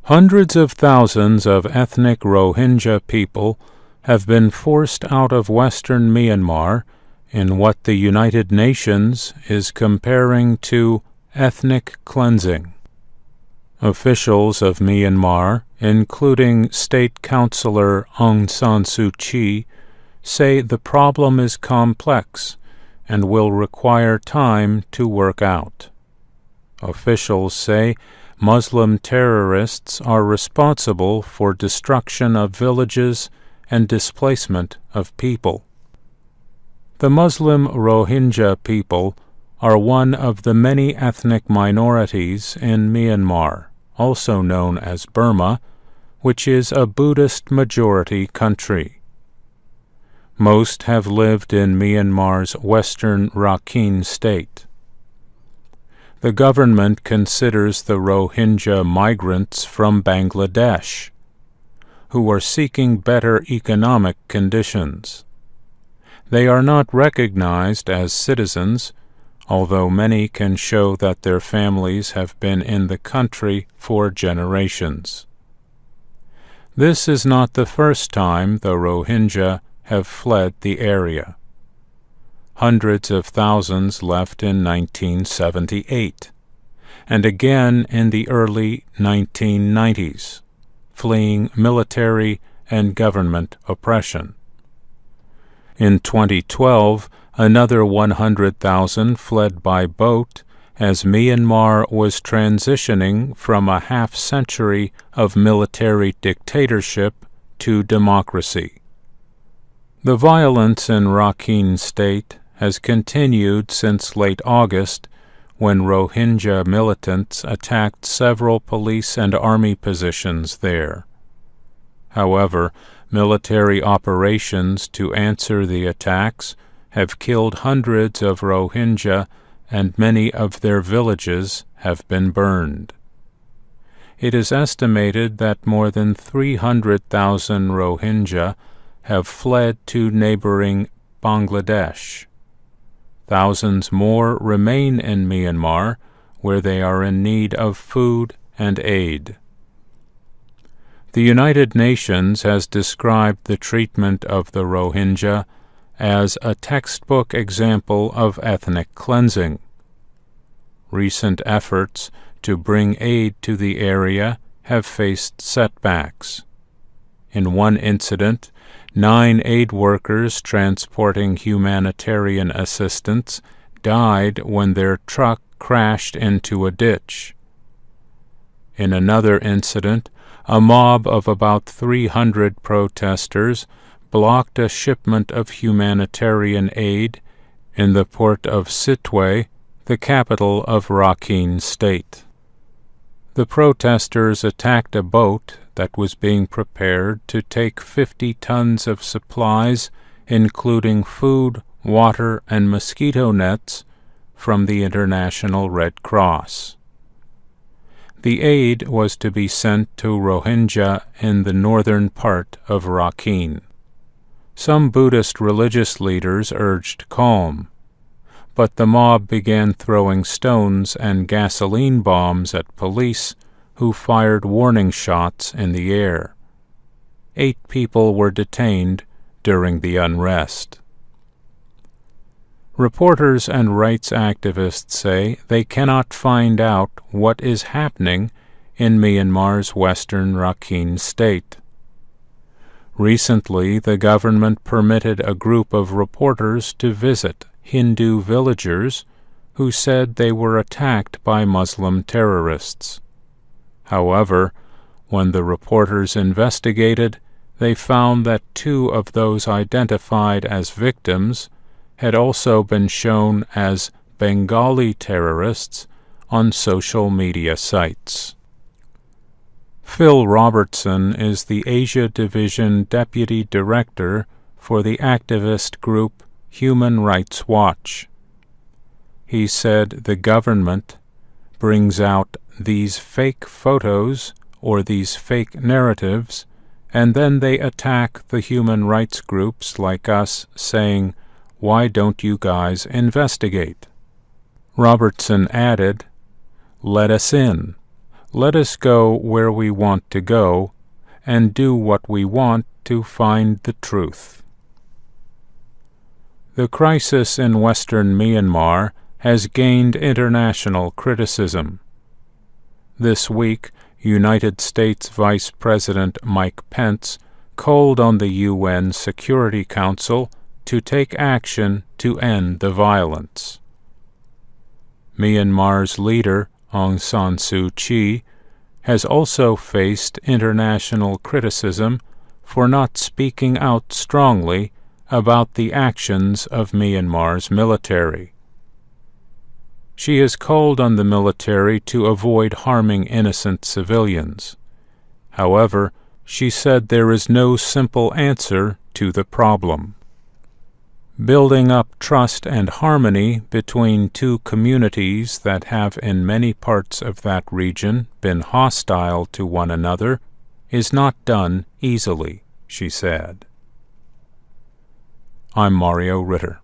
Hundreds of thousands of ethnic Rohingya people have been forced out of western Myanmar in what the United Nations is comparing to ethnic cleansing. Officials of Myanmar, including State Councillor Aung San Suu Kyi, say the problem is complex and will require time to work out. Officials say Muslim terrorists are responsible for destruction of villages and displacement of people. The Muslim Rohingya people are one of the many ethnic minorities in Myanmar, also known as Burma, which is a Buddhist-majority country. Most have lived in Myanmar's western Rakhine state. The government considers the Rohingya migrants from Bangladesh, who are seeking better economic conditions. They are not recognized as citizens, although many can show that their families have been in the country for generations. This is not the first time the Rohingya have fled the area. Hundreds of thousands left in 1978, and again in the early 1990s, fleeing military and government oppression. In 2012, another 100,000 fled by boat as Myanmar was transitioning from a half-century of military dictatorship to democracy. The violence in Rakhine State has continued since late August, when Rohingya militants attacked several police and army positions there. However, military operations to answer the attacks have killed hundreds of Rohingya, and many of their villages have been burned. It is estimated that more than 300,000 Rohingya have fled to neighboring Bangladesh. Thousands more remain in Myanmar, where they are in need of food and aid. The United Nations has described the treatment of the Rohingya as a textbook example of ethnic cleansing. Recent efforts to bring aid to the area have faced setbacks. In one incident, 9 aid workers transporting humanitarian assistance died when their truck crashed into a ditch. In another incident, a mob of about 300 protesters blocked a shipment of humanitarian aid in the port of Sittwe, the capital of Rakhine State. The protesters attacked a boat that was being prepared to take 50 tons of supplies, including food, water, and mosquito nets, from the International Red Cross. The aid was to be sent to Rohingya in the northern part of Rakhine. Some Buddhist religious leaders urged calm, but the mob began throwing stones and gasoline bombs at police, who fired warning shots in the air. 8 people were detained during the unrest. Reporters and rights activists say they cannot find out what is happening in Myanmar's western Rakhine state. Recently, the government permitted a group of reporters to visit Hindu villagers who said they were attacked by Muslim terrorists. However, when the reporters investigated, they found that 2 of those identified as victims had also been shown as Bengali terrorists on social media sites. Phil Robertson is the Asia Division Deputy Director for the activist group Human Rights Watch. He said the government brings out these fake photos or these fake narratives, and then they attack the human rights groups like us, saying, "Why don't you guys investigate?" Robertson added, "Let us in. Let us go where we want to go and do what we want to find the truth. The crisis in western Myanmar has gained international criticism. This week, United States Vice President Mike Pence called on the UN Security Council to take action to end the violence. Myanmar's leader, Aung San Suu Kyi, has also faced international criticism for not speaking out strongly about the actions of Myanmar's military. She has called on the military to avoid harming innocent civilians. However, she said there is no simple answer to the problem. Building up trust and harmony between two communities that have in many parts of that region been hostile to one another is not done easily, she said. I'm Mario Ritter.